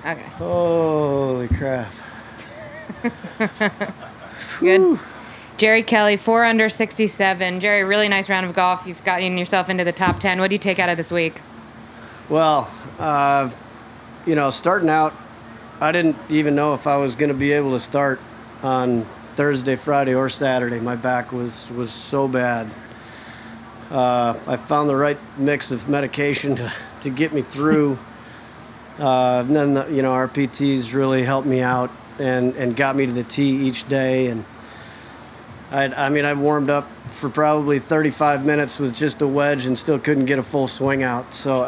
Okay. Holy crap. Good. Jerry Kelly, 4 under 67. Jerry, really nice round of golf. You've gotten yourself into the top 10. What do you take out of this week? Well, starting out, I didn't even know if I was going to be able to start on Thursday, Friday, or Saturday. My back was so bad. I found the right mix of medication to get me through. And then, our PTs really helped me out and got me to the tee each day. And I warmed up for probably 35 minutes with just a wedge and still couldn't get a full swing out. So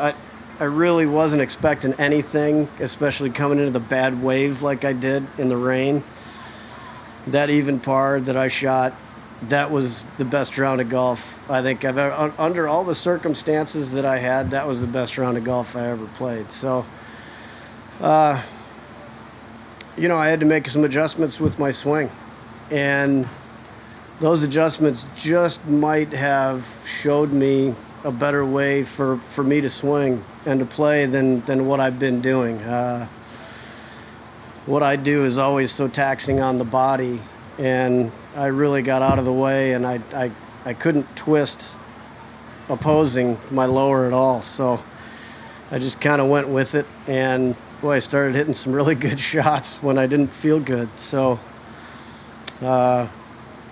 I really wasn't expecting anything, especially coming into the bad wave like I did in the rain. That even par that I shot, that was the best round of golf I think I've ever, under all the circumstances that I had, that was the best round of golf I ever played. So, I had to make some adjustments with my swing. And those adjustments just might have showed me a better way for me to swing and to play than what I've been doing. What I do is always so taxing on the body, and I really got out of the way, and I couldn't twist opposing my lower at all. So I just kind of went with it, and boy, I started hitting some really good shots when I didn't feel good. So I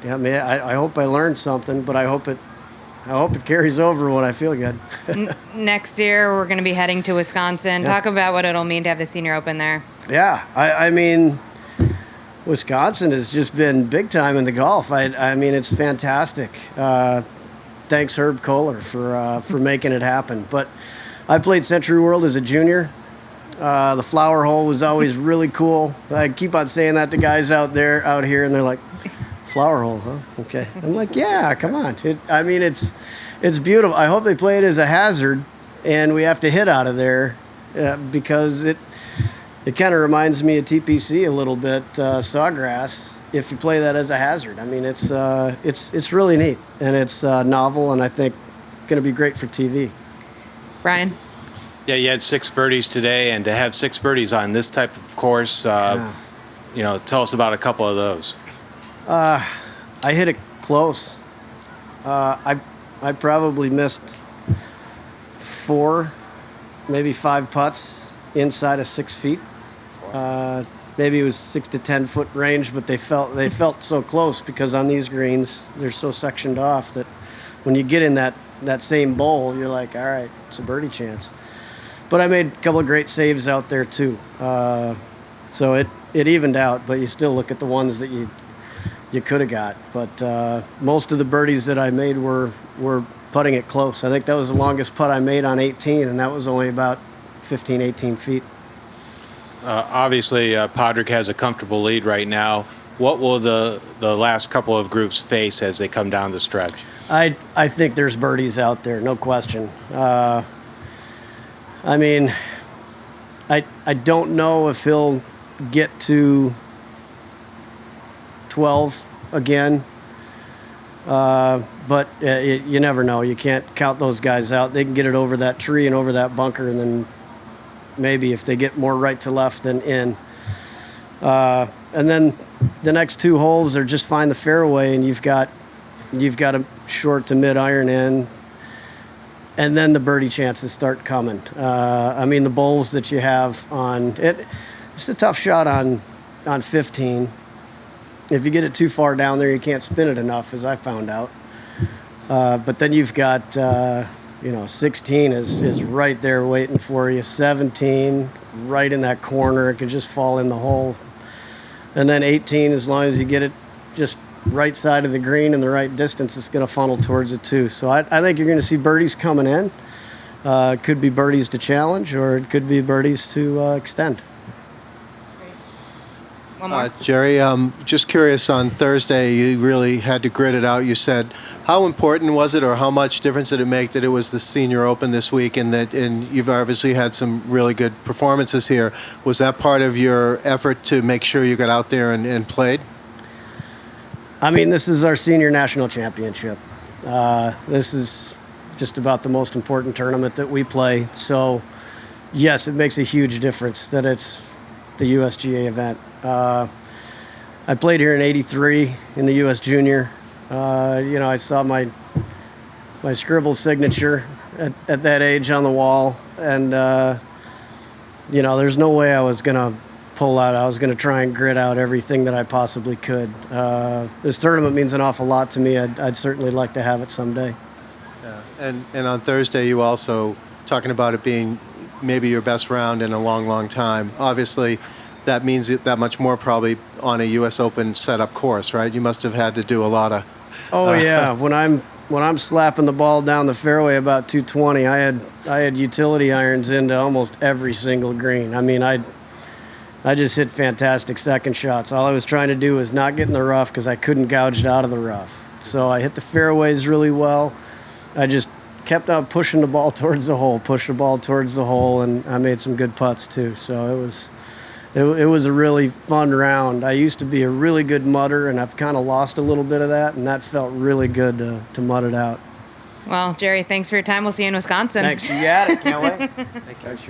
hope I learned something, but I hope it carries over when I feel good. Next year, we're going to be heading to Wisconsin. Yeah. Talk about what it'll mean to have the Senior Open there. Yeah, Wisconsin has just been big time in the golf. It's fantastic. Thanks Herb Kohler for making it happen. But I played Century World as a junior. The flower hole was always really cool. I keep on saying that to guys out here, and they're like, "Flower hole, huh? Okay." I'm like, "Yeah, come on." It's beautiful. I hope they play it as a hazard, and we have to hit out of there because it kind of reminds me of TPC a little bit, Sawgrass. If you play that as a hazard, it's really neat, and it's novel, and I think going to be great for TV. Brian? Yeah, you had 6 birdies today, and to have 6 birdies on this type of course, tell us about a couple of those. I hit it close. I probably missed 4, maybe 5 putts inside of 6 feet. Maybe it was 6 to 10 foot range, but they felt so close because on these greens they're so sectioned off that when you get in that same bowl, you're like, all right, it's a birdie chance. But I made a couple of great saves out there too. So it evened out, but you still look at the ones that you could have got. But most of the birdies that I made were putting it close. I think that was the longest putt I made on 18, and that was only about 15, 18 feet. Obviously, Padraig has a comfortable lead right now. What will the last couple of groups face as they come down the stretch? I think there's birdies out there, no question. I don't know if he'll get to 12 again, but you never know. You can't count those guys out. They can get it over that tree and over that bunker, and then maybe if they get more right to left than in. And then the next 2 holes are just find the fairway, and you've got a short to mid iron in, and then the birdie chances start coming. The bowls that you have on it, it's a tough shot on 15. If you get it too far down there, you can't spin it enough, as I found out. But then you've got 16 is right there waiting for you. 17 right in that corner, it could just fall in the hole. And then 18, as long as you get it just right side of the green and the right distance, it's going to funnel towards it too. So I think you're going to see birdies coming in. It could be birdies to challenge, or it could be birdies to extend. One more. Jerry, just curious, on Thursday you really had to grit it out. You said, how important was it, or how much difference did it make that it was the Senior Open this week, and you've obviously had some really good performances here? Was that part of your effort to make sure you got out there and played? This is our senior national championship. This is just about the most important tournament that we play. So, yes, it makes a huge difference that it's the USGA event. I played here in '83 in the US Junior. I saw my scribble signature at that age on the wall, and there's no way I was gonna pull out. I was gonna try and grit out everything that I possibly could. This tournament means an awful lot to me. I'd certainly like to have it someday. Yeah. And on Thursday, you also talking about it being maybe your best round in a long, long time. Obviously, that means that much more probably on a U.S. Open setup course, right? You must have had to do a lot of. Oh yeah, when I'm slapping the ball down the fairway about 220, I had utility irons into almost every single green. I mean, I just hit fantastic second shots. All I was trying to do was not get in the rough because I couldn't gouge it out of the rough. So I hit the fairways really well. I just kept on pushing the ball towards the hole, and I made some good putts too. So it was a really fun round. I used to be a really good mutter, and I've kind of lost a little bit of that, and that felt really good to mutt it out. Well, Jerry, thanks for your time. We'll see you in Wisconsin. Thanks. You got it. Can't wait. Thank you. Sure.